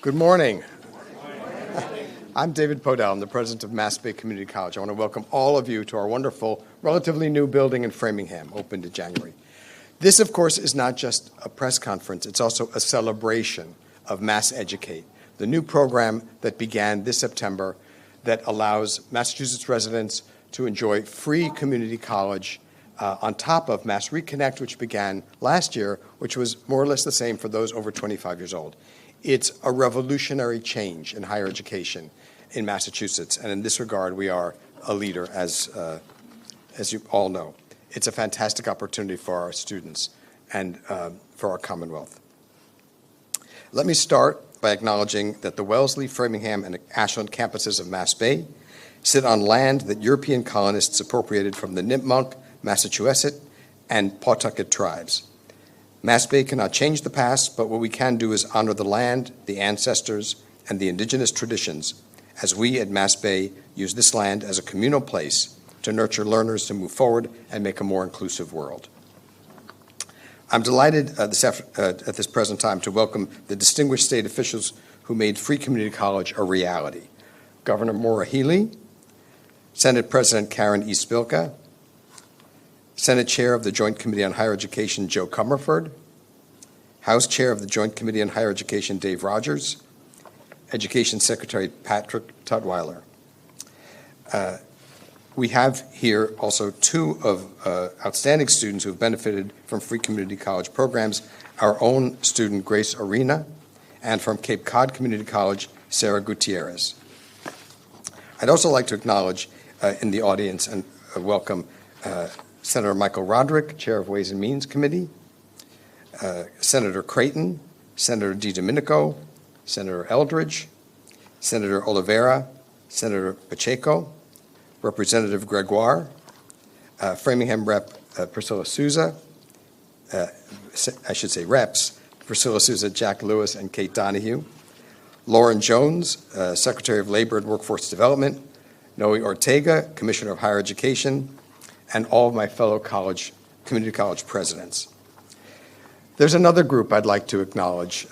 Good morning. I'm David Podell. I'm the president of MassBay Community College. I want to welcome all of you to our wonderful, relatively new building in Framingham, opened in January. This, of course, is not just a press conference. It's also a celebration of Mass Educate, the new program that began this September that allows Massachusetts residents to enjoy free community college on top of Mass Reconnect, which began last year, which was more or less the same for those over 25 years old. It's a revolutionary change in higher education in Massachusetts, and in this regard, we are a leader, as you all know. It's a fantastic opportunity for our students and for our Commonwealth. Let me start by acknowledging that the Wellesley, Framingham, and Ashland campuses of MassBay sit on land that European colonists appropriated from the Nipmuc, Massachusetts, and Pawtucket tribes. MassBay cannot change the past, but what we can do is honor the land, the ancestors, and the indigenous traditions as we at MassBay use this land as a communal place to nurture learners to move forward and make a more inclusive world. I'm delighted at this present time to welcome the distinguished state officials who made free community college a reality. Governor Maura Healey, Senate President Karen E. Spilka, Senate Chair of the Joint Committee on Higher Education, Joe Comerford, House Chair of the Joint Committee on Higher Education, Dave Rogers, Education Secretary Patrick Tutwiler. We have here also two of outstanding students who have benefited from free community college programs, our own student Grace Arena, and from Cape Cod Community College, Sarah Gutierrez. I'd also like to acknowledge in the audience and welcome Senator Michael Roderick, Chair of Ways and Means Committee, Senator Creighton, Senator DiDomenico, Senator Eldridge, Senator Oliveira, Senator Pacheco, Representative Gregoire, Framingham Rep. Priscilla Souza, I should say Reps, Priscilla Souza, Jack Lewis, and Kate Donahue, Lauren Jones, Secretary of Labor and Workforce Development, Noe Ortega, Commissioner of Higher Education, and all of my fellow community college presidents. There's another group I'd like to acknowledge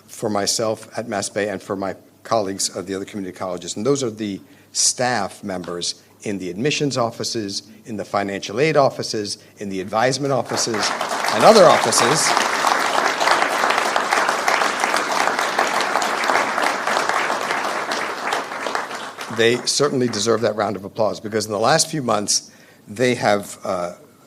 for myself at MassBay and for my colleagues of the other community colleges, and those are the staff members in the admissions offices, in the financial aid offices, in the advisement offices, and other offices. They certainly deserve that round of applause because in the last few months, they have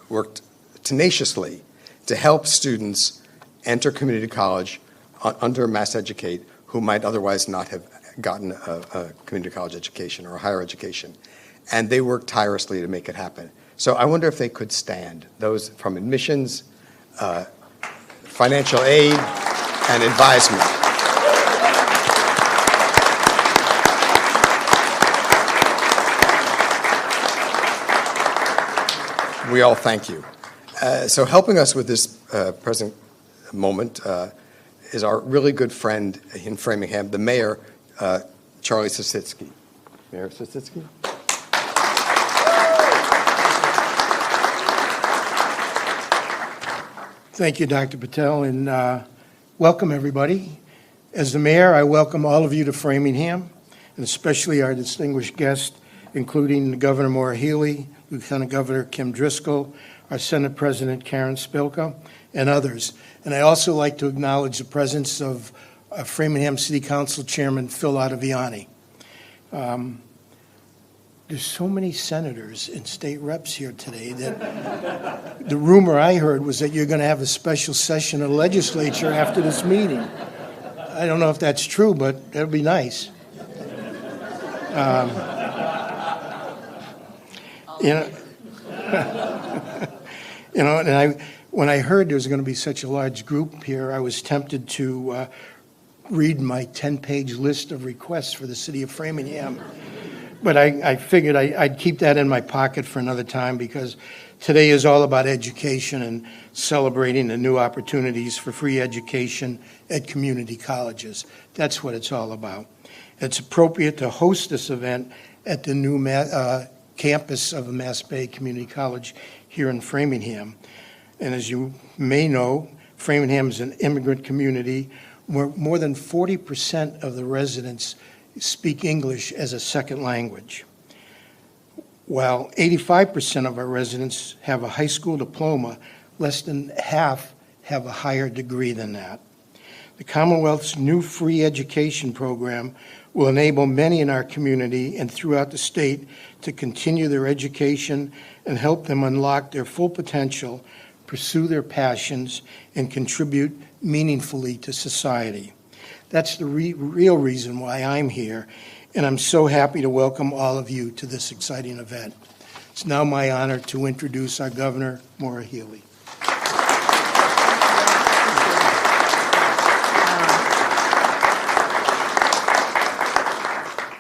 worked tenaciously to help students enter community college under Mass Educate who might otherwise not have gotten a community college education or a higher education. And they worked tirelessly to make it happen. So I wonder if they could stand, those from admissions, financial aid, and advisement. We all thank you. So helping us with this present moment is our really good friend in Framingham, the mayor, Charlie Sositsky. Mayor Sositsky? Thank you, Dr. Patel, and welcome everybody. As the mayor, I welcome all of you to Framingham, and especially our distinguished guests, including Governor Maura Healey, Lieutenant Governor Kim Driscoll, our Senate President Karen Spilka, and others. And I also like to acknowledge the presence of Framingham City Council Chairman Phil Ottaviani. There's so many senators and state reps here today that the rumor I heard was that you're going to have a special session of the legislature after this meeting. I don't know if that's true, but that would be nice. And when I heard there was going to be such a large group here, I was tempted to read my 10-page list of requests for the city of Framingham. But I figured I'd keep that in my pocket for another time because today is all about education and celebrating the new opportunities for free education at community colleges. That's what it's all about. It's appropriate to host this event at the new campus of the MassBay Community College here in Framingham. And as you may know, Framingham is an immigrant community more than 40% of the residents speak English as a second language, while 85% of our residents have a high school diploma. Less than half have a higher degree than that. The Commonwealth's new free education program will enable many in our community and throughout the state to continue their education and help them unlock their full potential, pursue their passions, and contribute meaningfully to society. That's the real reason why I'm here, and I'm so happy to welcome all of you to this exciting event. It's now my honor to introduce our Governor, Maura Healey.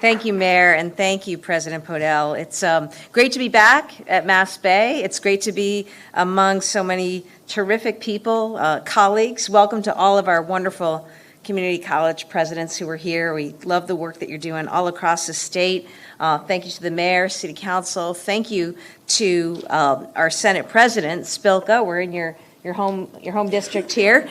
Thank you, Mayor, and thank you, President Podell. It's great to be back at MassBay. It's great to be among so many terrific people, colleagues. Welcome to all of our wonderful community college presidents who are here. We love the work that you're doing all across the state. Thank you to the mayor, city council. Thank you to our Senate president, Spilka. We're in your home district here,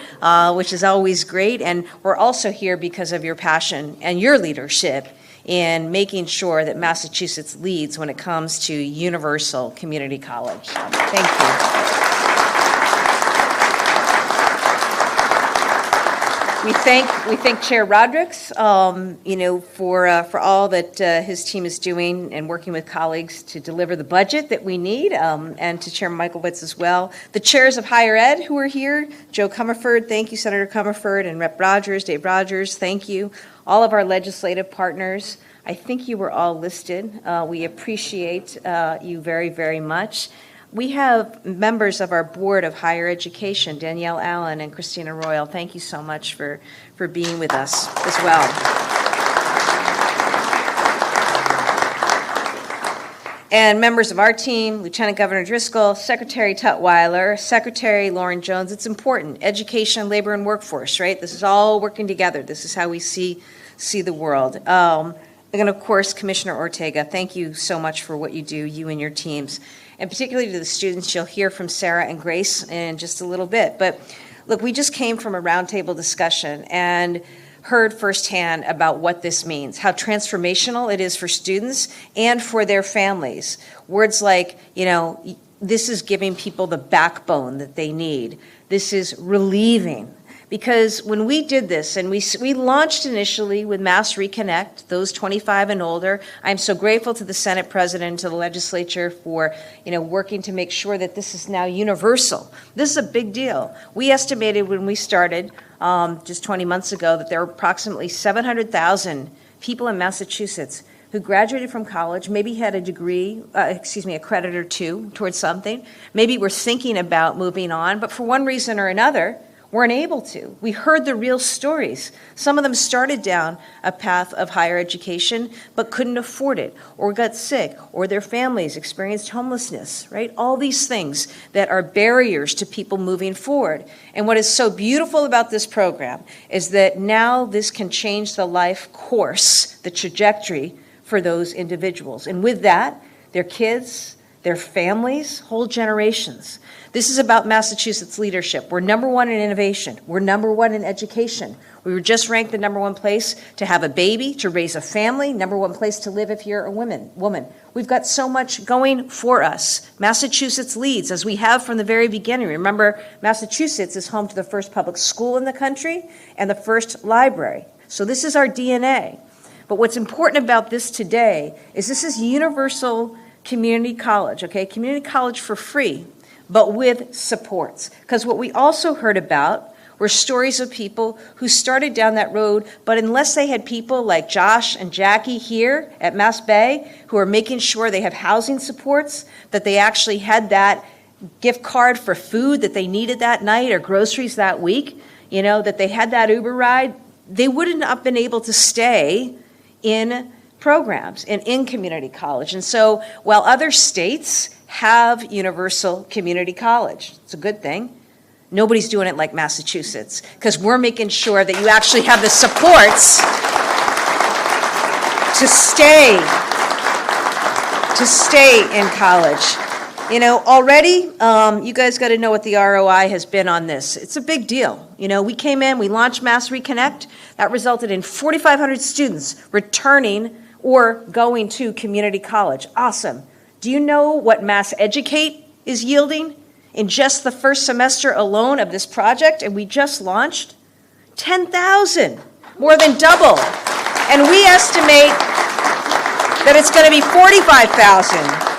which is always great. And we're also here because of your passion and your leadership in making sure that Massachusetts leads when it comes to universal community college. Thank you. We thank Chair Rodrigues, for all that his team is doing and working with colleagues to deliver the budget that we need, and to Chair Michaelwitz as well. The chairs of higher ed who are here, Joe Comerford, thank you, Senator Comerford, and Rep. Rogers, Dave Rogers, thank you. All of our legislative partners, I think you were all listed. We appreciate you very, very much. We have members of our Board of Higher Education, Danielle Allen and Christina Royal. Thank you so much for being with us as well. And members of our team, Lieutenant Governor Driscoll, Secretary Tutwiler, Secretary Lauren Jones. It's important. Education, labor, and workforce, right? This is all working together. This is how we see the world. And of course, Commissioner Ortega, thank you so much for what you do, you and your teams. And particularly to the students, you'll hear from Sarah and Grace in just a little bit. But look, we just came from a roundtable discussion and heard firsthand about what this means, how transformational it is for students and for their families. Words like, this is giving people the backbone that they need. This is relieving. Because when we did this, and we launched initially with Mass Reconnect, those 25 and older, I'm so grateful to the Senate President, to the legislature for working to make sure that this is now universal. This is a big deal. We estimated when we started just 20 months ago that there were approximately 700,000 people in Massachusetts who graduated from college, maybe had a degree, a credit or two towards something, maybe were thinking about moving on, but for one reason or another, weren't able to. We heard the real stories. Some of them started down a path of higher education, but couldn't afford it, or got sick, or their families experienced homelessness, right? All these things that are barriers to people moving forward. And what is so beautiful about this program is that now this can change the life course, the trajectory for those individuals. And with that, their kids, their families, whole generations. This is about Massachusetts leadership. We're number one in innovation. We're number one in education. We were just ranked the number one place to have a baby, to raise a family, number one place to live if you're a woman. We've got so much going for us. Massachusetts leads, as we have from the very beginning. Remember, Massachusetts is home to the first public school in the country and the first library. So this is our DNA. But what's important about this today is this is universal community college, okay? Community college for free, but with supports. Because what we also heard about were stories of people who started down that road, but unless they had people like Josh and Jackie here at MassBay who are making sure they have housing supports, that they actually had that gift card for food that they needed that night or groceries that week, that they had that Uber ride, they wouldn't have been able to stay in programs and in community college. And so while other states have universal community college, it's a good thing, nobody's doing it like Massachusetts, because we're making sure that you actually have the supports to stay in college. You know, already, you guys got to know what the ROI has been on this. It's a big deal. You know, we came in, we launched Mass Reconnect. That resulted in 4,500 students returning or going to community college. Awesome. Do you know what Mass Educate is yielding in just the first semester alone of this project? And we just launched 10,000, more than double. And we estimate that it's going to be 45,000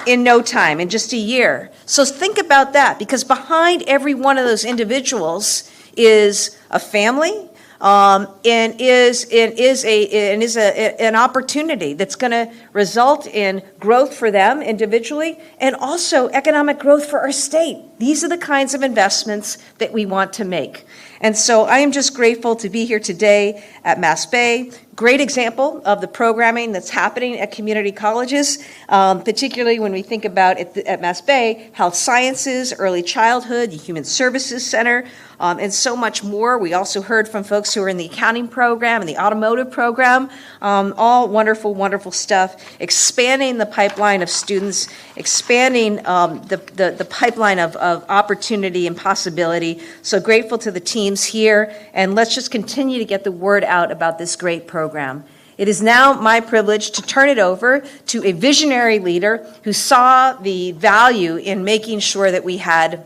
in no time, in just a year. So think about that, because behind every one of those individuals is a family, and is an opportunity that's going to result in growth for them individually, and also economic growth for our state. These are the kinds of investments that we want to make. And so I am just grateful to be here today at MassBay. Great example of the programming that's happening at community colleges, particularly when we think about at MassBay, health sciences, early childhood, the Human Services Center, and so much more. We also heard from folks who are in the accounting program and the automotive program, all wonderful, wonderful stuff, expanding the pipeline of students, expanding the pipeline of opportunity and possibility. So grateful to the teams here, and let's just continue to get the word out about this great program. It is now my privilege to turn it over to a visionary leader who saw the value in making sure that we had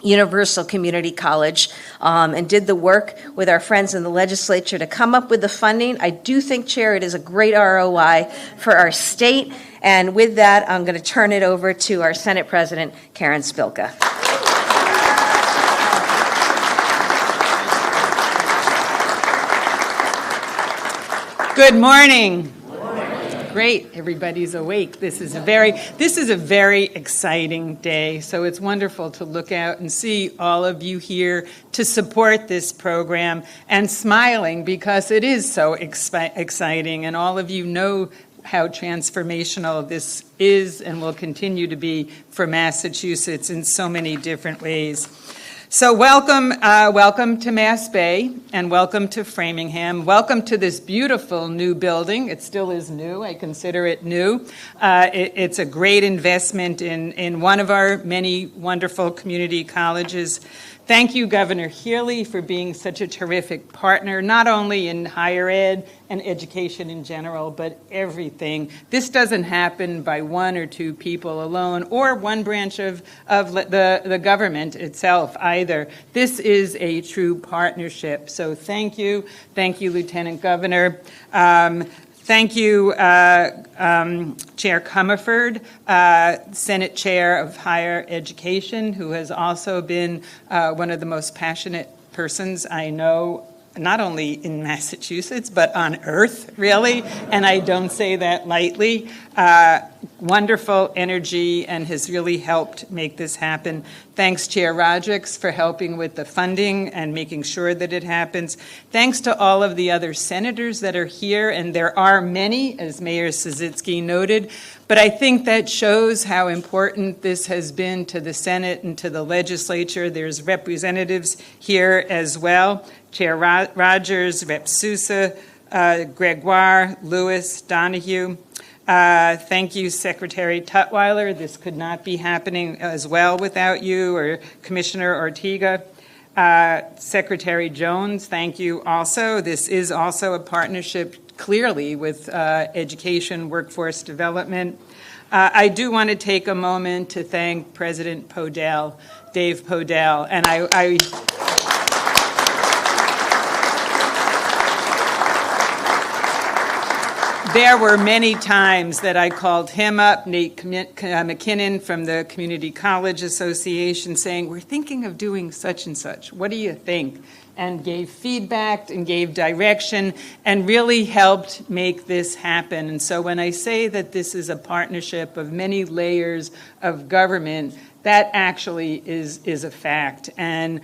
universal community college, and did the work with our friends in the legislature to come up with the funding. I do think, Chair, it is a great ROI for our state. And with that, I'm going to turn it over to our Senate President, Karen Spilka. Good morning. Great, everybody's awake. This is a very exciting day. So it's wonderful to look out and see all of you here to support this program and smiling because it is so exciting, and all of you know how transformational this is and will continue to be for Massachusetts in so many different ways. So welcome to MassBay, and welcome to Framingham. Welcome to this beautiful new building. It still is new. I consider it new. It's a great investment in one of our many wonderful community colleges. Thank you, Governor Healey, for being such a terrific partner, not only in higher ed and education in general, but everything. This doesn't happen by one or two people alone, or one branch of the government itself either. This is a true partnership. So thank you, Lieutenant Governor. Thank you, Chair Comerford, Senate Chair of Higher Education, who has also been one of the most passionate persons I know, not only in Massachusetts, but on earth, really, and I don't say that lightly. Wonderful energy, and has really helped make this happen. Thanks, Chair Rodrick, for helping with the funding and making sure that it happens. Thanks to all of the other senators that are here, and there are many, as Mayor Szycki noted, but I think that shows how important this has been to the Senate and to the legislature. There's representatives here as well. Chair Rogers, Rep. Sousa, Gregoire, Lewis, Donahue. Thank you, Secretary Tutwiler. This could not be happening as well without you, or Commissioner Ortega. Secretary Jones, thank you also. This is also a partnership, clearly, with education, workforce development. I do want to take a moment to thank President Podell, Dave Podell, and there were many times that I called him up, Nate McKinnon from the Community College Association, saying, we're thinking of doing such and such. What do you think? And gave feedback and gave direction and really helped make this happen. And so when I say that this is a partnership of many layers of government, that actually is a fact. And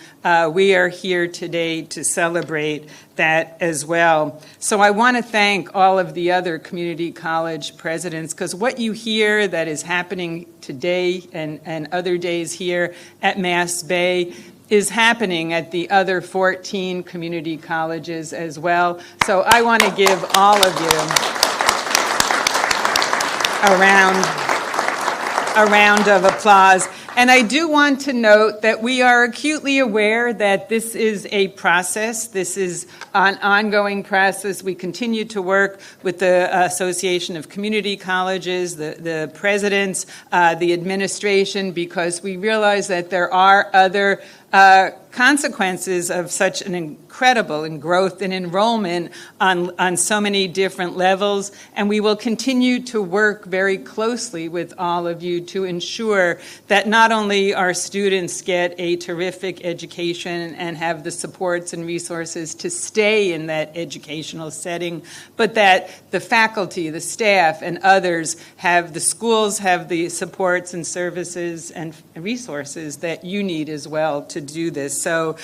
we are here today to celebrate that as well. So I want to thank all of the other community college presidents, because what you hear that is happening today and other days here at MassBay is happening at the other 14 community colleges as well. So I want to give all of you a round a round of applause. And I do want to note that we are acutely aware that this is a process. This is an ongoing process. We continue to work with the Association of Community Colleges, the presidents, the administration, because we realize that there are other consequences of such an incredible growth in enrollment on so many different levels, and we will continue to work very closely with all of you to ensure that not only our students get a terrific education and have the supports and resources to stay in that educational setting, but that the faculty, the staff, and others the schools have the supports and services and resources that you need as well to do this. So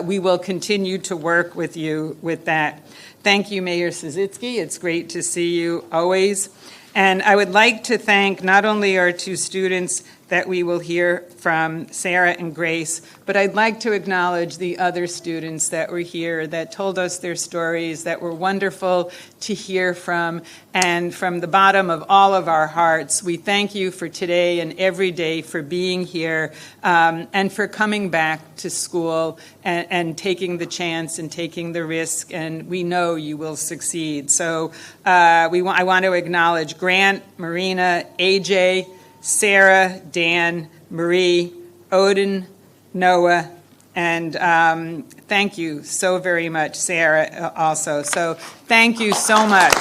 we will continue to work with you with that. Thank you, Mayor Szycki. It's great to see you always. And I would like to thank not only our two students that we will hear from, Sarah and Grace, but I'd like to acknowledge the other students that were here that told us their stories, that were wonderful to hear from. And from the bottom of all of our hearts, we thank you for today and every day for being here and for coming back to school and taking the chance and taking the risk, and we know you will succeed. So I want to acknowledge Grant, Marina, AJ, Sarah, Dan, Marie, Odin, Noah, and thank you so very much, Sarah, also. So thank you so much.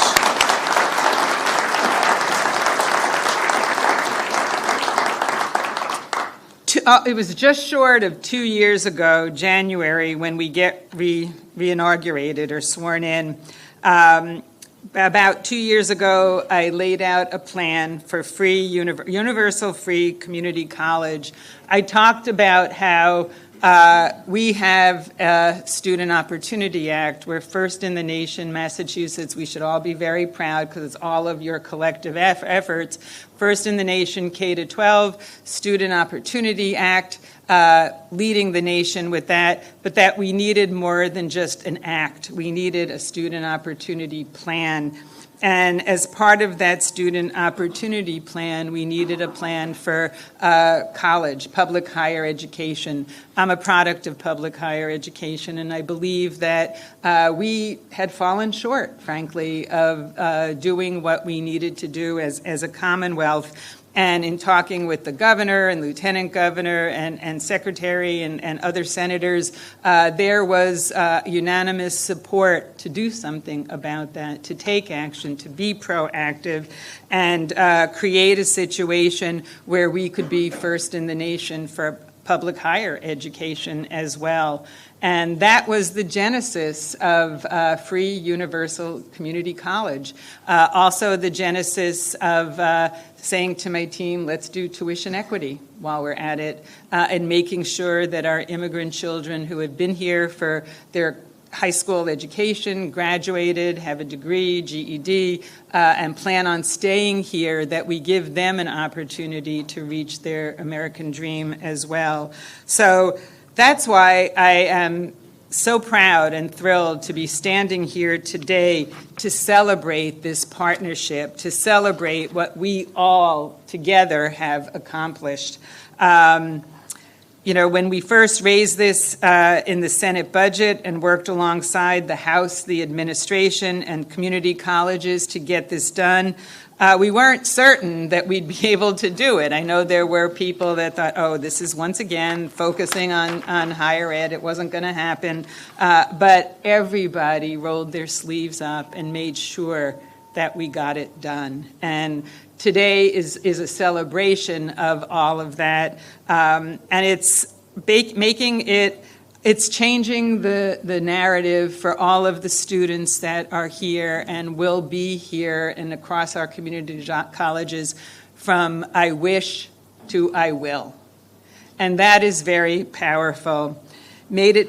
It was just short of 2 years ago, January, when we get re-inaugurated or sworn in. About 2 years ago, I laid out a plan for free, universal free community college. I talked about how we have a Student Opportunity Act. We're first in the nation, Massachusetts. We should all be very proud because it's all of your collective efforts. First in the nation, K-12, Student Opportunity Act, leading the nation with that, but that we needed more than just an act. We needed a student opportunity plan. And as part of that student opportunity plan, we needed a plan for college, public higher education. I'm a product of public higher education, and I believe that we had fallen short, frankly, of doing what we needed to do as a Commonwealth. And in talking with the governor and lieutenant governor and secretary and other senators, there was unanimous support to do something about that, to take action, to be proactive, and create a situation where we could be first in the nation for public higher education as well. And that was the genesis of free universal community college. Also the genesis of saying to my team, let's do tuition equity while we're at it, and making sure that our immigrant children who have been here for their high school education, graduated, have a degree, GED, and plan on staying here, that we give them an opportunity to reach their American dream as well. So that's why I am so proud and thrilled to be standing here today to celebrate this partnership, to celebrate what we all together have accomplished. You know, when we first raised this in the Senate budget and worked alongside the House, the administration, and community colleges to get this done, we weren't certain that we'd be able to do it. I know there were people that thought, oh, this is once again focusing on higher ed. It wasn't going to happen. But everybody rolled their sleeves up and made sure that we got it done. And today is a celebration of all of that. And it's it's changing the narrative for all of the students that are here and will be here and across our community colleges, from I wish to I will. And that is very powerful. Making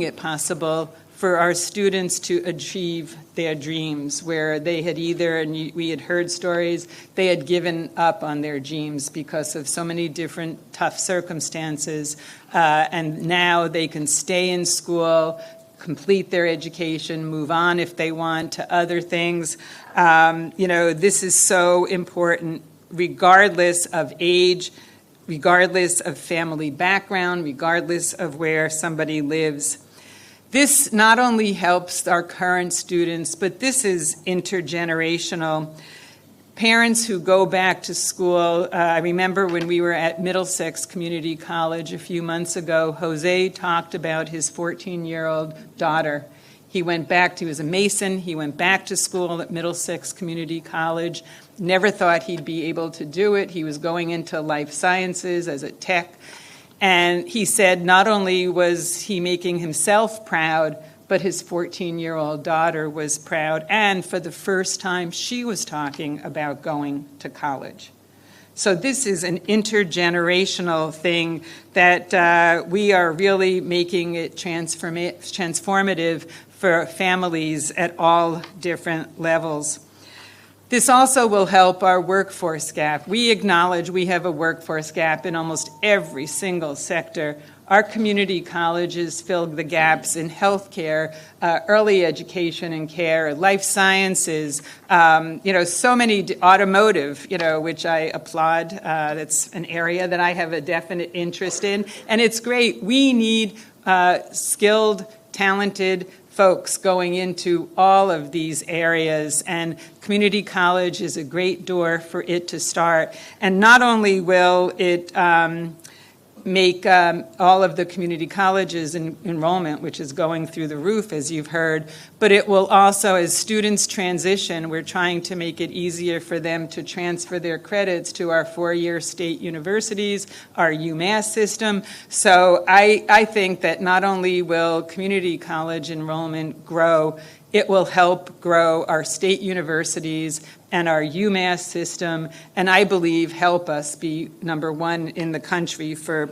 it possible for our students to achieve their dreams, where they had we had heard stories, they had given up on their dreams because of so many different tough circumstances, and now they can stay in school, complete their education, move on if they want to other things. You know, this is so important regardless of age, regardless of family background, regardless of where somebody lives. This not only helps our current students, but this is intergenerational. Parents who go back to school, I remember when we were at Middlesex Community College a few months ago, Jose talked about his 14-year-old daughter. He was a Mason, he went back to school at Middlesex Community College, never thought he'd be able to do it. He was going into life sciences as a tech. And he said not only was he making himself proud, but his 14-year-old daughter was proud. And for the first time, she was talking about going to college. So this is an intergenerational thing that we are really making it transformative for families at all different levels. This also will help our workforce gap. We acknowledge we have a workforce gap in almost every single sector. Our community colleges fill the gaps in healthcare, early education and care, life sciences, so many, automotive, which I applaud. That's an area that I have a definite interest in. And it's great. We need skilled, talented folks going into all of these areas, and community college is a great door for it to start. And not only will it make all of the community colleges enrollment, which is going through the roof, as you've heard, but it will also, as students transition, we're trying to make it easier for them to transfer their credits to our four-year state universities, our UMass system. So I think that not only will community college enrollment grow, it will help grow our state universities and our UMass system, and I believe help us be number one in the country for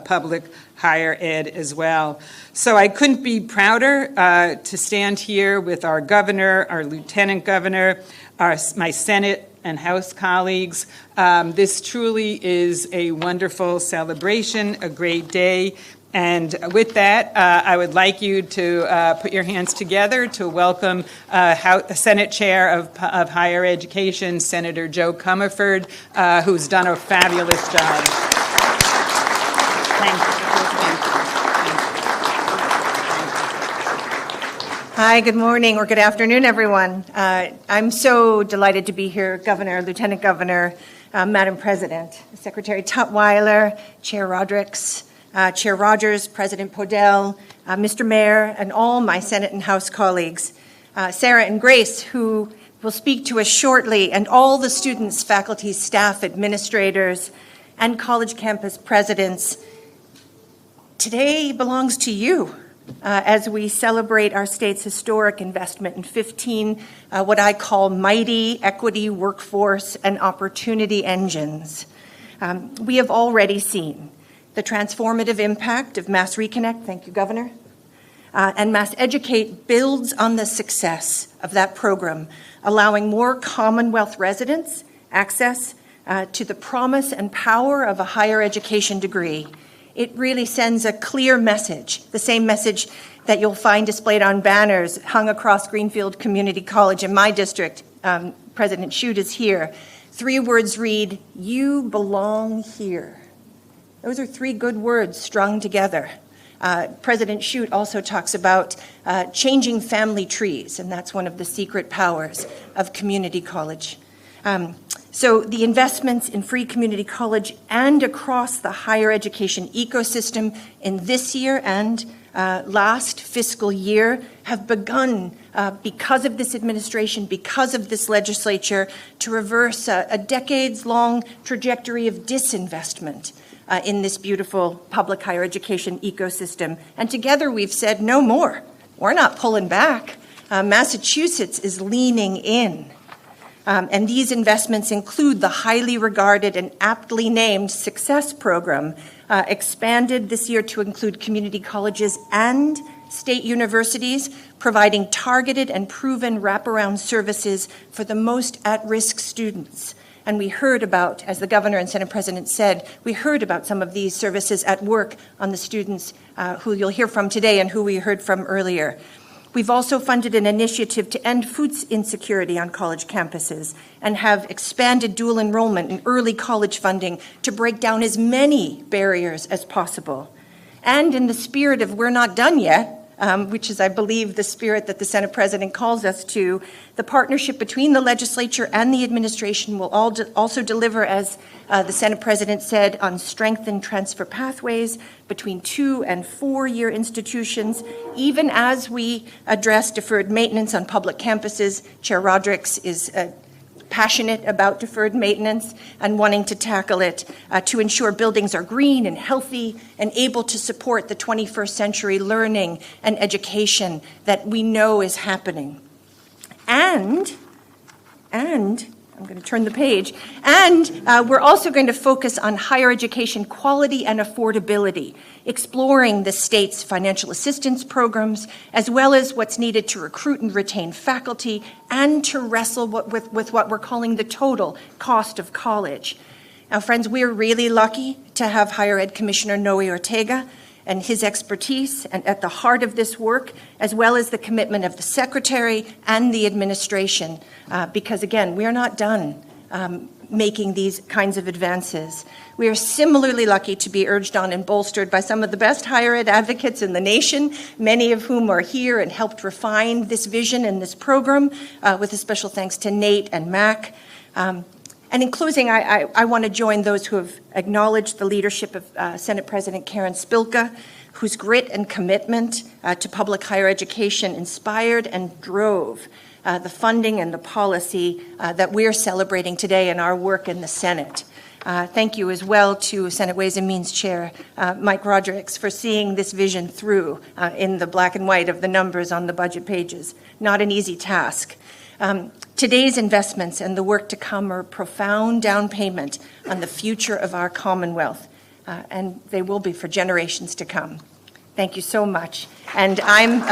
public higher ed as well. So I couldn't be prouder to stand here with our governor, our lieutenant governor, my Senate and House colleagues. This truly is a wonderful celebration, a great day. And with that, I would like you to put your hands together to welcome Senate Chair of Higher Education, Senator Joe Comerford, who's done a fabulous job. Thank you. Hi, good morning or good afternoon, everyone. I'm so delighted to be here, Governor, Lieutenant Governor, Madam President, Secretary Tutwiler, Chair Rodrigues, Chair Rogers, President Podell, Mr. Mayor, and all my Senate and House colleagues, Sarah and Grace, who will speak to us shortly, and all the students, faculty, staff, administrators, and college campus presidents. Today belongs to you as we celebrate our state's historic investment in 15, what I call mighty equity, workforce, and opportunity engines. We have already seen the transformative impact of Mass Reconnect, thank you, Governor, and Mass Educate builds on the success of that program, allowing more Commonwealth residents access to the promise and power of a higher education degree. It really sends a clear message, the same message that you'll find displayed on banners hung across Greenfield Community College in my district. President Shute is here. 3 words read, "You belong here." Those are 3 good words strung together. President Shute also talks about changing family trees, and that's one of the secret powers of community college. So the investments in free community college and across the higher education ecosystem in this year and last fiscal year have begun because of this administration, because of this legislature, to reverse a decades-long trajectory of disinvestment in this beautiful public higher education ecosystem. And together we've said no more. We're not pulling back. Massachusetts is leaning in. And these investments include the highly regarded and aptly named Success Program, expanded this year to include community colleges and state universities, providing targeted and proven wraparound services for the most at-risk students. And we heard about, as the Governor and Senate President said, we heard about some of these services at work on the students who you'll hear from today and who we heard from earlier. We've also funded an initiative to end food insecurity on college campuses and have expanded dual enrollment and early college funding to break down as many barriers as possible. And in the spirit of we're not done yet, which is, I believe, the spirit that the Senate President calls us to, the partnership between the legislature and the administration will also deliver, as the Senate President said, on strengthened transfer pathways between 2- and 4-year institutions, even as we address deferred maintenance on public campuses. Chair Rodrigues is passionate about deferred maintenance and wanting to tackle it to ensure buildings are green and healthy and able to support the 21st century learning and education that we know is happening. And I'm going to turn the page, and we're also going to focus on higher education quality and affordability, exploring the state's financial assistance programs, as well as what's needed to recruit and retain faculty, and to wrestle with what we're calling the total cost of college. Now, friends, we're really lucky to have Higher Ed Commissioner Noe Ortega and his expertise and at the heart of this work, as well as the commitment of the Secretary and the administration, because again, we are not done making these kinds of advances. We are similarly lucky to be urged on and bolstered by some of the best higher ed advocates in the nation, many of whom are here and helped refine this vision and this program, with a special thanks to Nate and Mac. And in closing, I want to join those who have acknowledged the leadership of Senate President Karen Spilka, whose grit and commitment to public higher education inspired and drove the funding and the policy that we're celebrating today in our work in the Senate. Thank you as well to Senate Ways and Means Chair Mike Rodrigues for seeing this vision through in the black and white of the numbers on the budget pages. Not an easy task. Today's investments and the work to come are a profound down payment on the future of our Commonwealth, and they will be for generations to come. Thank you so much. And thank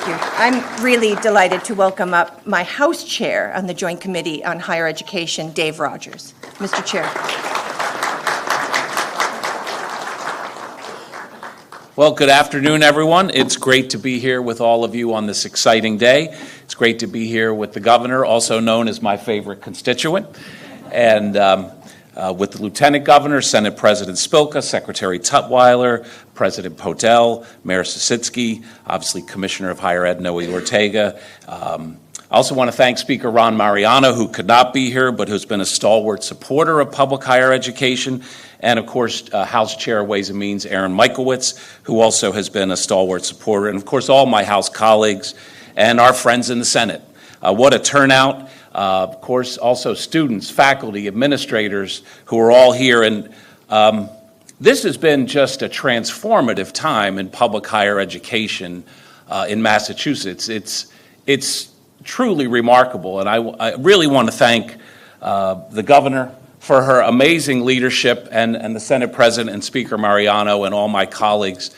you. I'm really delighted to welcome up my House Chair on the Joint Committee on Higher Education, Dave Rogers. Mr. Chair. Well, good afternoon, everyone. It's great to be here with all of you on this exciting day. It's great to be here with the governor, also known as my favorite constituent, and with the Lieutenant Governor, Senate President Spilka, Secretary Tutwiler, President Podell, Mayor Sisitsky, obviously Commissioner of Higher Ed, Noe Ortega. I also want to thank Speaker Ron Mariano, who could not be here, but who's been a stalwart supporter of public higher education, and of course, House Chair of Ways and Means, Aaron Michaelwitz, who also has been a stalwart supporter, and of course, all my House colleagues and our friends in the Senate. What a turnout. Of course, also students, faculty, administrators who are all here, and this has been just a transformative time in public higher education in Massachusetts. It's truly remarkable, and I really want to thank the governor for her amazing leadership and the Senate President and Speaker Mariano and all my colleagues.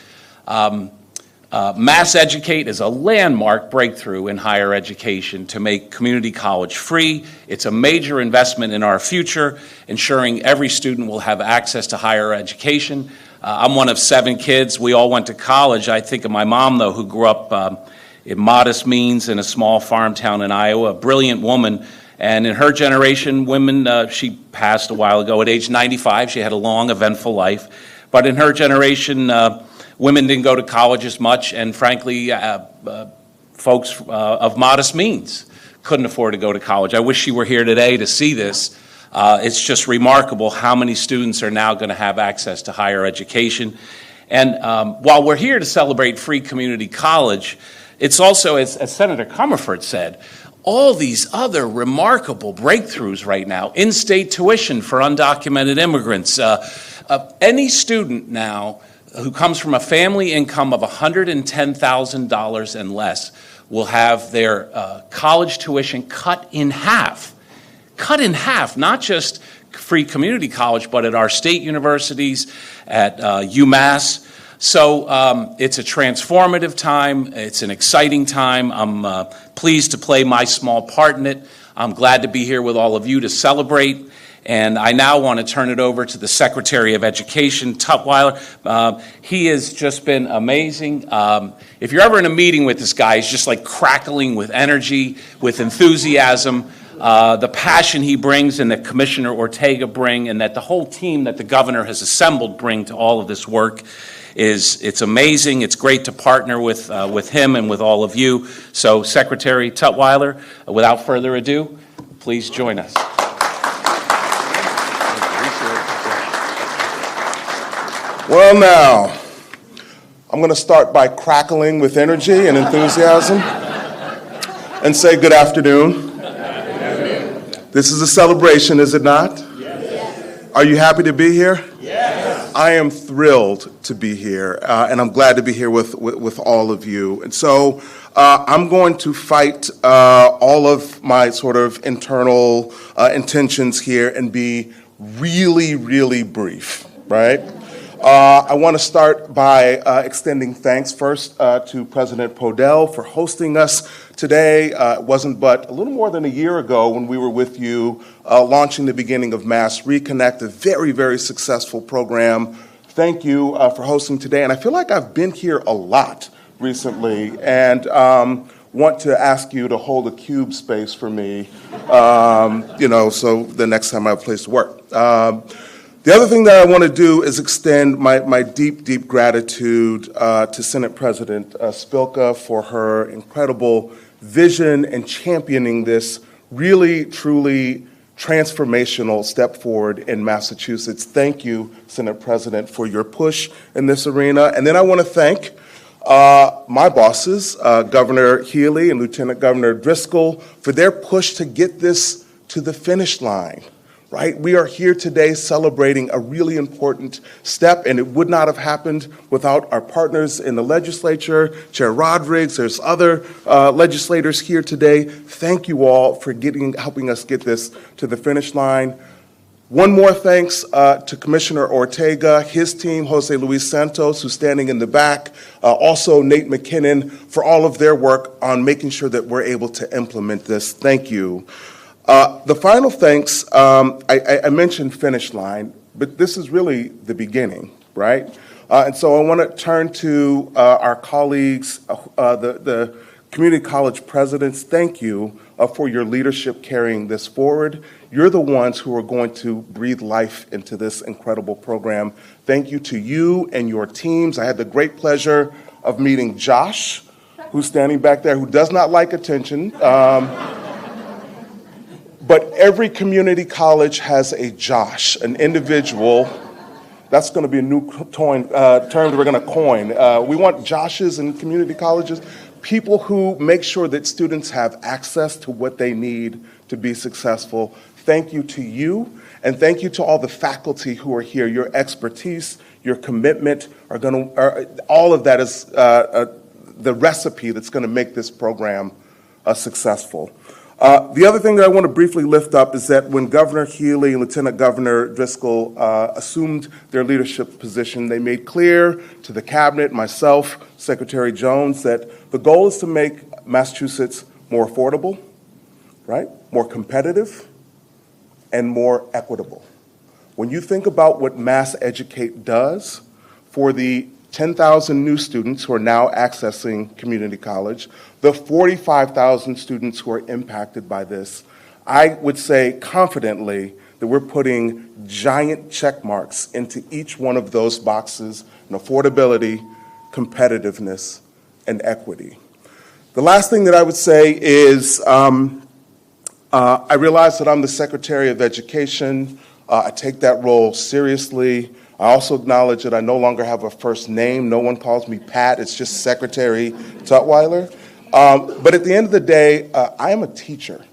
Mass Educate is a landmark breakthrough in higher education to make community college free. It's a major investment in our future, ensuring every student will have access to higher education. I'm one of 7 kids. We all went to college. I think of my mom, though, who grew up in modest means in a small farm town in Iowa, a brilliant woman. And in her generation, women, she passed a while ago at age 95. She had a long, eventful life. But in her generation, women didn't go to college as much, and frankly, folks of modest means couldn't afford to go to college. I wish she were here today to see this. It's just remarkable how many students are now going to have access to higher education. And while we're here to celebrate free community college, it's also, as Senator Comerford said, all these other remarkable breakthroughs right now. In-state tuition for undocumented immigrants. Any student now who comes from a family income of $110,000 and less will have their college tuition cut in half. Cut in half, not just free community college, but at our state universities, at UMass. So it's a transformative time. It's an exciting time. I'm pleased to play my small part in it. I'm glad to be here with all of you to celebrate. And I now want to turn it over to the Secretary of Education, Tutwiler. He has just been amazing. If you're ever in a meeting with this guy, he's just like crackling with energy, with enthusiasm. The passion he brings and that Commissioner Ortega bring and that the whole team that the governor has assembled bring to all of this work it's amazing. It's great to partner with him and with all of you. So Secretary Tutwiler, without further ado, please join us. Well, now, I'm going to start by crackling with energy and enthusiasm and say good afternoon. This is a celebration, is it not? Yes. Are you happy to be here? Yes. I am thrilled to be here, and I'm glad to be here with all of you. And so I'm going to fight all of my sort of internal intentions here and be really, really brief, right? I want to start by extending thanks first to President Podell for hosting us today. It wasn't but a little more than a year ago when we were with you launching the beginning of Mass Reconnect, a very, very successful program. Thank you for hosting today. And I feel like I've been here a lot recently and want to ask you to hold a cube space for me, so the next time I have a place to work. The other thing that I want to do is extend my deep, deep gratitude to Senate President Spilka for her incredible vision and championing this really, truly transformational step forward in Massachusetts. Thank you, Senate President, for your push in this arena. And then I want to thank my bosses, Governor Healey and Lieutenant Governor Driscoll, for their push to get this to the finish line. Right? We are here today celebrating a really important step, and it would not have happened without our partners in the legislature, Chair Rodrigues, there's other legislators here today. Thank you all for helping us get this to the finish line. One more thanks to Commissioner Ortega, his team, Jose Luis Santos, who's standing in the back, also Nate McKinnon, for all of their work on making sure that we're able to implement this. Thank you. The final thanks, I mentioned finish line, but this is really the beginning, right? And so I want to turn to our colleagues, the community college presidents. Thank you for your leadership carrying this forward. You're the ones who are going to breathe life into this incredible program. Thank you to you and your teams. I had the great pleasure of meeting Josh, who's standing back there, who does not like attention. But every community college has a Josh, an individual. That's going to be a new term that we're going to coin. We want Joshes in community colleges, people who make sure that students have access to what they need to be successful. Thank you to you, and thank you to all the faculty who are here. Your expertise, your commitment all of that is the recipe that's going to make this program successful. The other thing that I want to briefly lift up is that when Governor Healey and Lieutenant Governor Driscoll assumed their leadership position, they made clear to the cabinet, myself, Secretary Jones, that the goal is to make Massachusetts more affordable, right, more competitive, and more equitable. When you think about what Mass Educate does for the 10,000 new students who are now accessing community college, the 45,000 students who are impacted by this, I would say confidently that we're putting giant check marks into each one of those boxes in affordability, competitiveness, and equity. The last thing that I would say is I realize that I'm the Secretary of Education. I take that role seriously. I also acknowledge that I no longer have a first name. No one calls me Pat. It's just Secretary Tutwiler. But at the end of the day, I am a teacher,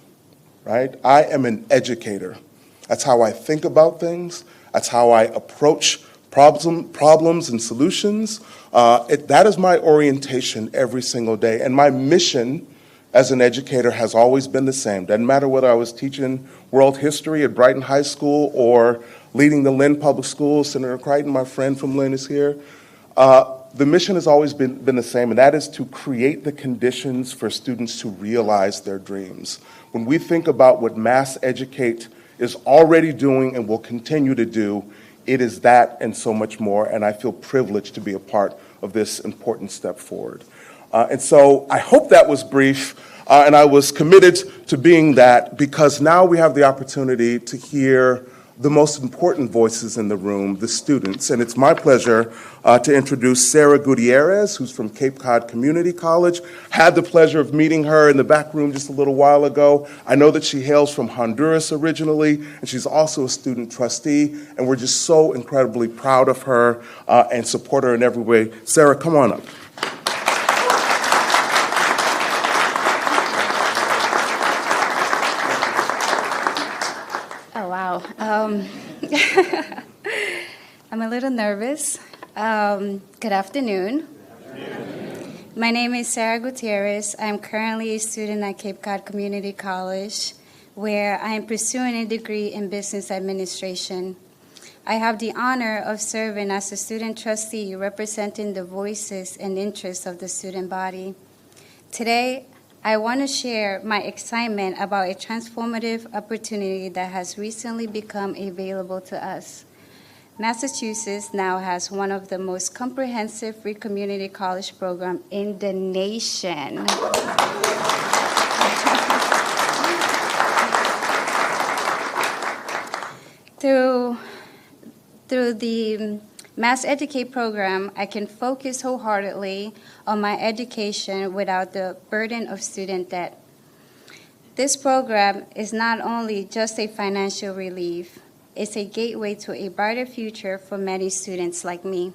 right? I am an educator. That's how I think about things. That's how I approach problems and solutions. That is my orientation every single day. And my mission as an educator has always been the same. Doesn't matter whether I was teaching world history at Brighton High School or leading the Lynn Public Schools. Senator Crichton, my friend from Lynn, is here. The mission has always been the same, and that is to create the conditions for students to realize their dreams. When we think about what Mass Educate is already doing and will continue to do. It is that and so much more, and I feel privileged to be a part of this important step forward. And so I hope that was brief, and I was committed to being that because now we have the opportunity to hear the most important voices in the room, the students. And it's my pleasure to introduce Sarah Gutierrez, who's from Cape Cod Community College. Had the pleasure of meeting her in the back room just a little while ago. I know that she hails from Honduras originally, and she's also a student trustee, and we're just so incredibly proud of her and support her in every way. Sarah, come on up. I'm a little nervous. Good afternoon. My name is Sarah Gutierrez. I'm currently a student at Cape Cod Community College, where I am pursuing a degree in business administration. I have the honor of serving as a student trustee representing the voices and interests of the student body. Today, I want to share my excitement about a transformative opportunity that has recently become available to us. Massachusetts now has one of the most comprehensive free community college programs in the nation. Through the Mass Educate program, I can focus wholeheartedly on my education without the burden of student debt. This program is not only just a financial relief, it's a gateway to a brighter future for many students like me.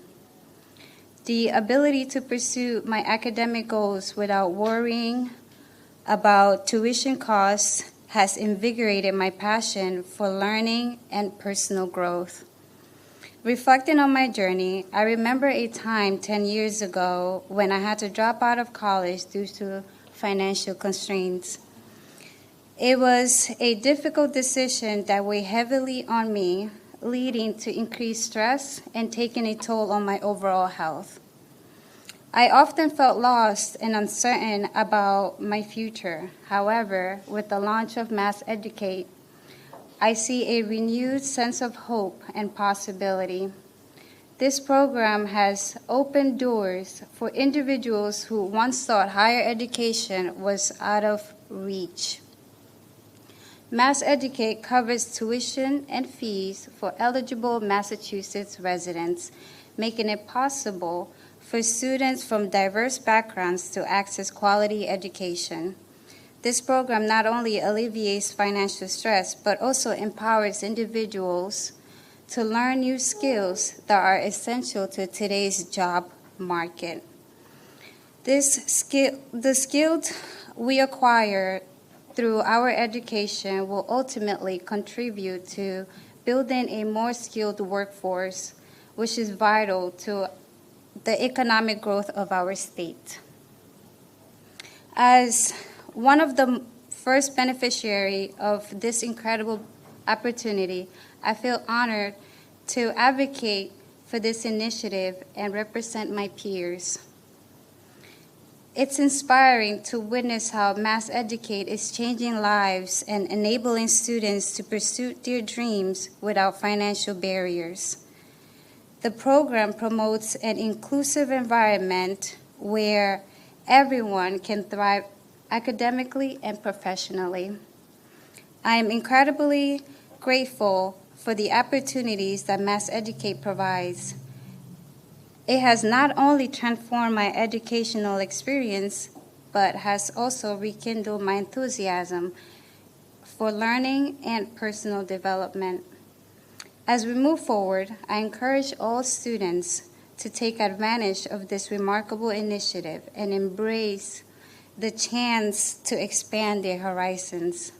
The ability to pursue my academic goals without worrying about tuition costs has invigorated my passion for learning and personal growth. Reflecting on my journey, I remember a time 10 years ago when I had to drop out of college due to financial constraints. It was a difficult decision that weighed heavily on me, leading to increased stress and taking a toll on my overall health. I often felt lost and uncertain about my future. However, with the launch of Mass Educate, I see a renewed sense of hope and possibility. This program has opened doors for individuals who once thought higher education was out of reach. Mass Educate covers tuition and fees for eligible Massachusetts residents, making it possible for students from diverse backgrounds to access quality education. This program not only alleviates financial stress, but also empowers individuals to learn new skills that are essential to today's job market. The skills we acquire through our education will ultimately contribute to building a more skilled workforce, which is vital to the economic growth of our state. As one of the first beneficiary of this incredible opportunity, I feel honored to advocate for this initiative and represent my peers. It's inspiring to witness how Mass Educate is changing lives and enabling students to pursue their dreams without financial barriers. The program promotes an inclusive environment where everyone can thrive academically and professionally. I am incredibly grateful for the opportunities that Mass Educate provides. It has not only transformed my educational experience, but has also rekindled my enthusiasm for learning and personal development. As we move forward, I encourage all students to take advantage of this remarkable initiative and embrace the chance to expand their horizons.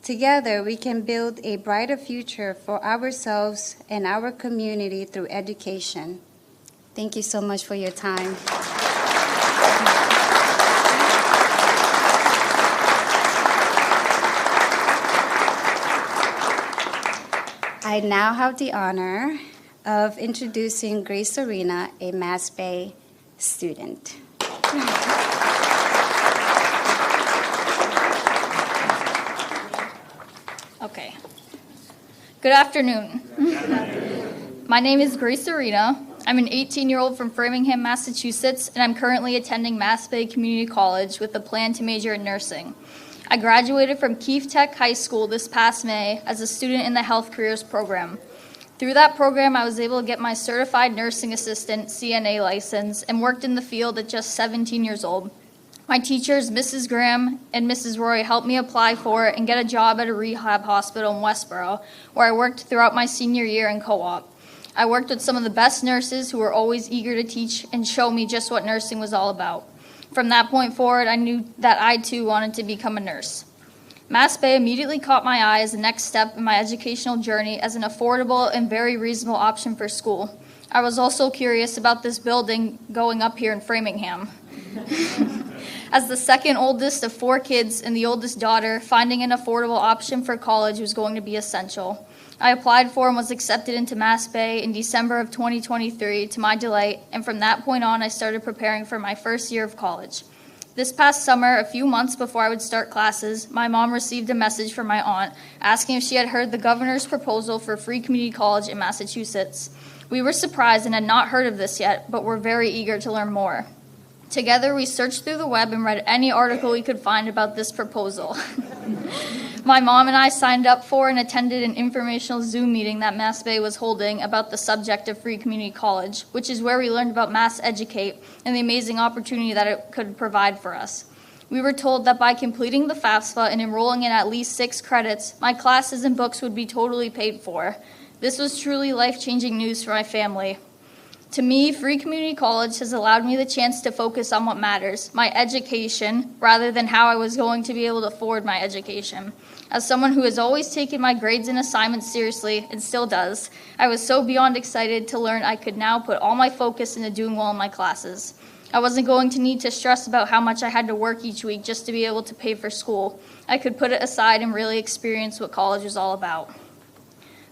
Together, we can build a brighter future for ourselves and our community through education. Thank you so much for your time. I now have the honor of introducing Grace Arena, a MassBay student. Okay. Good afternoon. My name is Grace Arena. I'm an 18-year-old from Framingham, Massachusetts, and I'm currently attending MassBay Community College with a plan to major in nursing. I graduated from Keefe Tech High School this past May as a student in the Health Careers program. Through that program, I was able to get my Certified Nursing Assistant CNA license and worked in the field at just 17 years old. My teachers, Mrs. Graham and Mrs. Roy, helped me apply for it and get a job at a rehab hospital in Westboro, where I worked throughout my senior year in co-op. I worked with some of the best nurses who were always eager to teach and show me just what nursing was all about. From that point forward, I knew that I too wanted to become a nurse. MassBay immediately caught my eye as the next step in my educational journey as an affordable and very reasonable option for school. I was also curious about this building going up here in Framingham. As the second oldest of 4 kids and the oldest daughter, finding an affordable option for college was going to be essential. I applied for and was accepted into MassBay in December of 2023 to my delight, and from that point on I started preparing for my first year of college. This past summer, a few months before I would start classes, my mom received a message from my aunt asking if she had heard the governor's proposal for free community college in Massachusetts. We were surprised and had not heard of this yet, but were very eager to learn more. Together, we searched through the web and read any article we could find about this proposal. My mom and I signed up for and attended an informational Zoom meeting that MassBay was holding about the subject of free community college, which is where we learned about MassEducate and the amazing opportunity that it could provide for us. We were told that by completing the FAFSA and enrolling in at least 6 credits, my classes and books would be totally paid for. This was truly life-changing news for my family. To me, free community college has allowed me the chance to focus on what matters, my education, rather than how I was going to be able to afford my education. As someone who has always taken my grades and assignments seriously, and still does, I was so beyond excited to learn I could now put all my focus into doing well in my classes. I wasn't going to need to stress about how much I had to work each week just to be able to pay for school. I could put it aside and really experience what college was all about.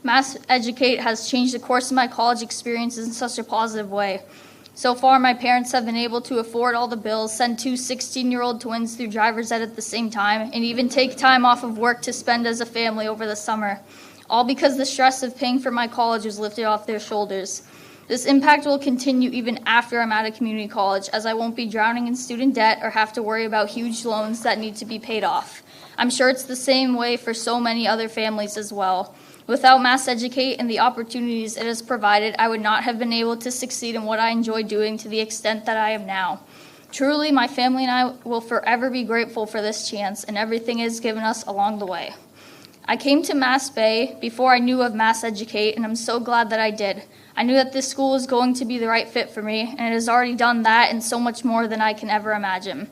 MassEducate has changed the course of my college experiences in such a positive way. So far, my parents have been able to afford all the bills, send 2 16-year-old twins through driver's ed at the same time, and even take time off of work to spend as a family over the summer, all because the stress of paying for my college was lifted off their shoulders. This impact will continue even after I'm out of community college, as I won't be drowning in student debt or have to worry about huge loans that need to be paid off. I'm sure it's the same way for so many other families as well. Without MassEducate and the opportunities it has provided, I would not have been able to succeed in what I enjoy doing to the extent that I am now. Truly, my family and I will forever be grateful for this chance and everything it has given us along the way. I came to MassBay before I knew of MassEducate, and I'm so glad that I did. I knew that this school was going to be the right fit for me, and it has already done that and so much more than I can ever imagine.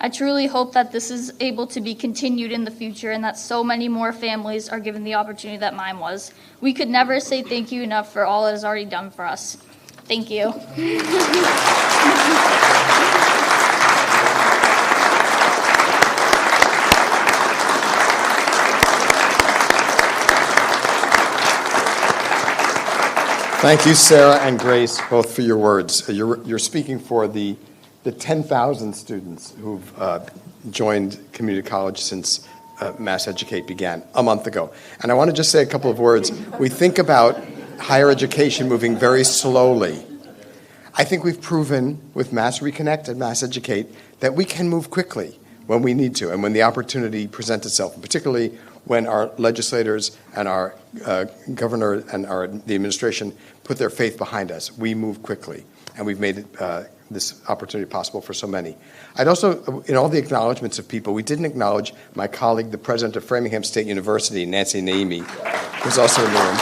I truly hope that this is able to be continued in the future and that so many more families are given the opportunity that mine was. We could never say thank you enough for all it has already done for us. Thank you. Thank you, Sarah and Grace, both for your words. You're speaking for the 10,000 students who've joined community college since MassEducate began a month ago. And I want to just say a couple of words. We think about higher education moving very slowly. I think we've proven with Mass Reconnect and MassEducate that we can move quickly when we need to and when the opportunity presents itself, particularly when our legislators and our governor and the administration put their faith behind us. We move quickly, and we've made it this opportunity possible for so many. I'd also, in all the acknowledgments of people, we didn't acknowledge my colleague, the president of Framingham State University, Nancy Naimi, who's also in the room,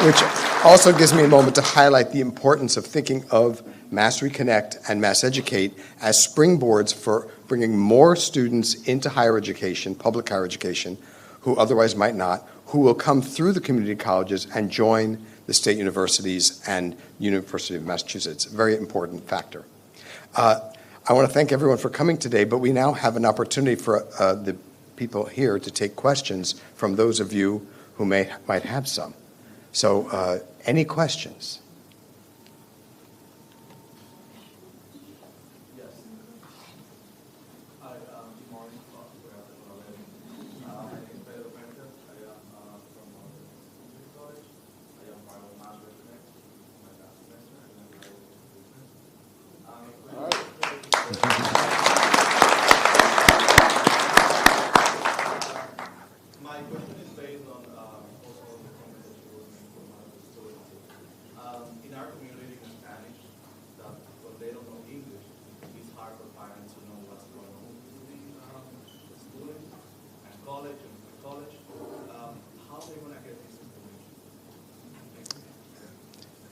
which also gives me a moment to highlight the importance of thinking of Mass Reconnect and MassEducate as springboards for bringing more students into higher education, public higher education, who otherwise might not, who will come through the community colleges and join the state universities and University of Massachusetts. A very important factor. I want to thank everyone for coming today, but we now have an opportunity for the people here to take questions from those of you who might have some. So any questions? Hi, good morning. My name is Pedro My question is based on also the comment that you were making from other students. In our community in Spanish, that when they don't know English, it's hard for parents to know what's going on with the students and college and college. How are they going to get this information?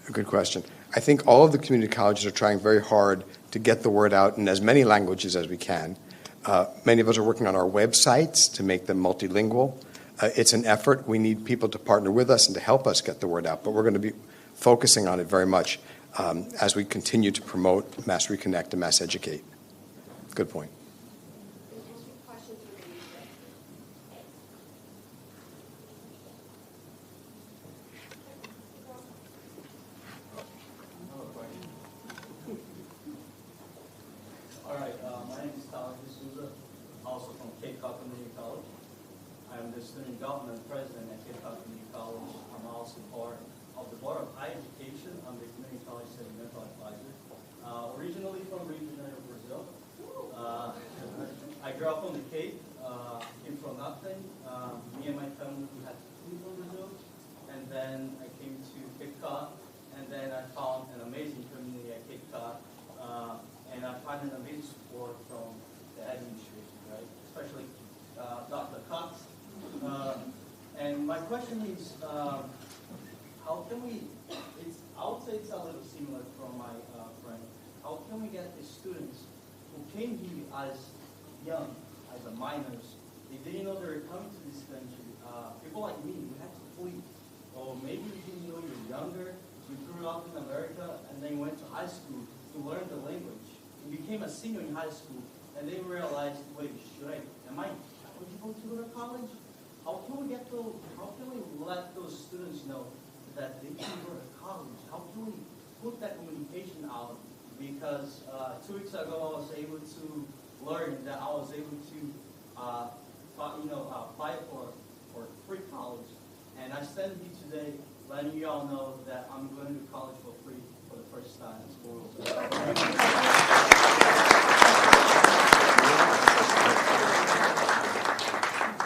A good question. I think all of the community colleges are trying very hard to get the word out in as many languages as we can. Many of us are working on our websites to make them multilingual. It's an effort. We need people to partner with us and to help us get the word out, but we're going to be focusing on it very much as we continue to promote Mass Reconnect and Mass Educate. Good point. All right, my name is also from Cape Cod Community College. I'm the student government president at Cape Cod Community College. I'm also part of the Board of Higher Education. I'm the Community College Sentimental Advisor. Originally from Rio de Janeiro, Brazil. I grew up on the Cape, came from nothing. Me and my family, we had to flee from Brazil. And then I came to Cape Cod, and then I found an amazing community at Cape Cod. And I find an amazing support from the administration, right? Especially Dr. Cox. And my question is, how can we, I would say it's a little similar from my friend. How can we get the students who came here as young, as a minors, they didn't know they were coming to this country. People like me, we had to flee. Or maybe you didn't know you're younger, you grew up in America, and then went to high school to learn the language. You became a senior in high school, and they realized, wait, am I eligible to go to college? How can we let those students know that they can go to college? How can we put that communication out? Because 2 weeks ago, I was able to learn that I was able to, apply for free college, and I stand here today letting you all know that I'm going to college for free for the first time in school.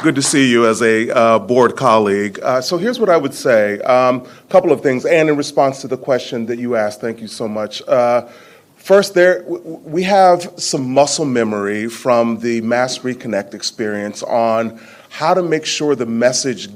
Good to see you as a board colleague. So here's what I would say. A couple of things, and in response to the question that you asked, thank you so much. First, we have some muscle memory from the Mass Reconnect experience on how to make sure the message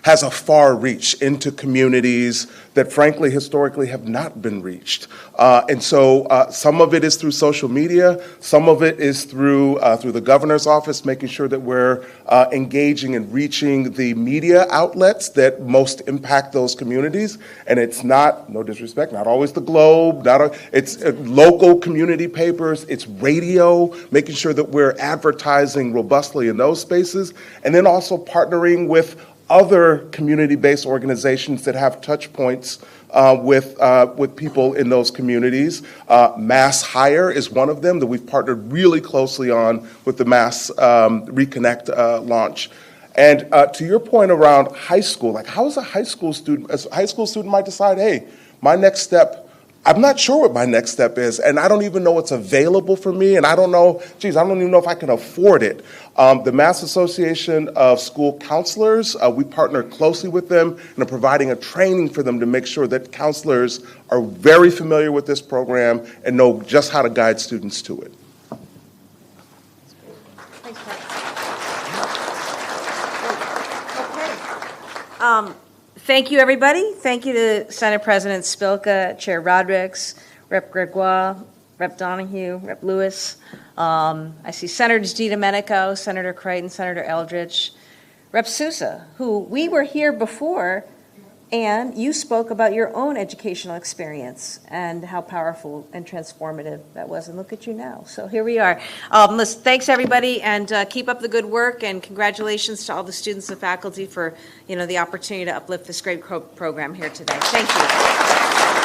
has a far reach into communities that frankly historically have not been reached. And so some of it is through social media, some of it is through the governor's office, making sure that we're engaging and reaching the media outlets that most impact those communities. And it's not, no disrespect, not always the Globe, it's local community papers, it's radio, making sure that we're advertising robustly in those spaces, and then also partnering with other community-based organizations that have touch points with people in those communities. Mass Hire is one of them that we've partnered really closely on with the Mass Reconnect launch. And to your point around high school, like how is a high school student might decide, hey, my next step, I'm not sure what my next step is, and I don't even know what's available for me, and I don't even know if I can afford it. The Mass Association of School Counselors, we partner closely with them and are providing a training for them to make sure that counselors are very familiar with this program and know just how to guide students to it. Thanks, Pat. Okay. Thank you, everybody. Thank you to Senate President Spilka, Chair Rodrigues, Rep. Gregoire, Rep. Donahue, Rep. Lewis. I see Senators DiDomenico, Senator Creighton, Senator Eldridge, Rep. Sousa, who we were here before, and you spoke about your own educational experience and how powerful and transformative that was. And look at you now. So here we are. Listen, thanks, everybody, and keep up the good work. And congratulations to all the students and faculty for the opportunity to uplift this great program here today. Thank you.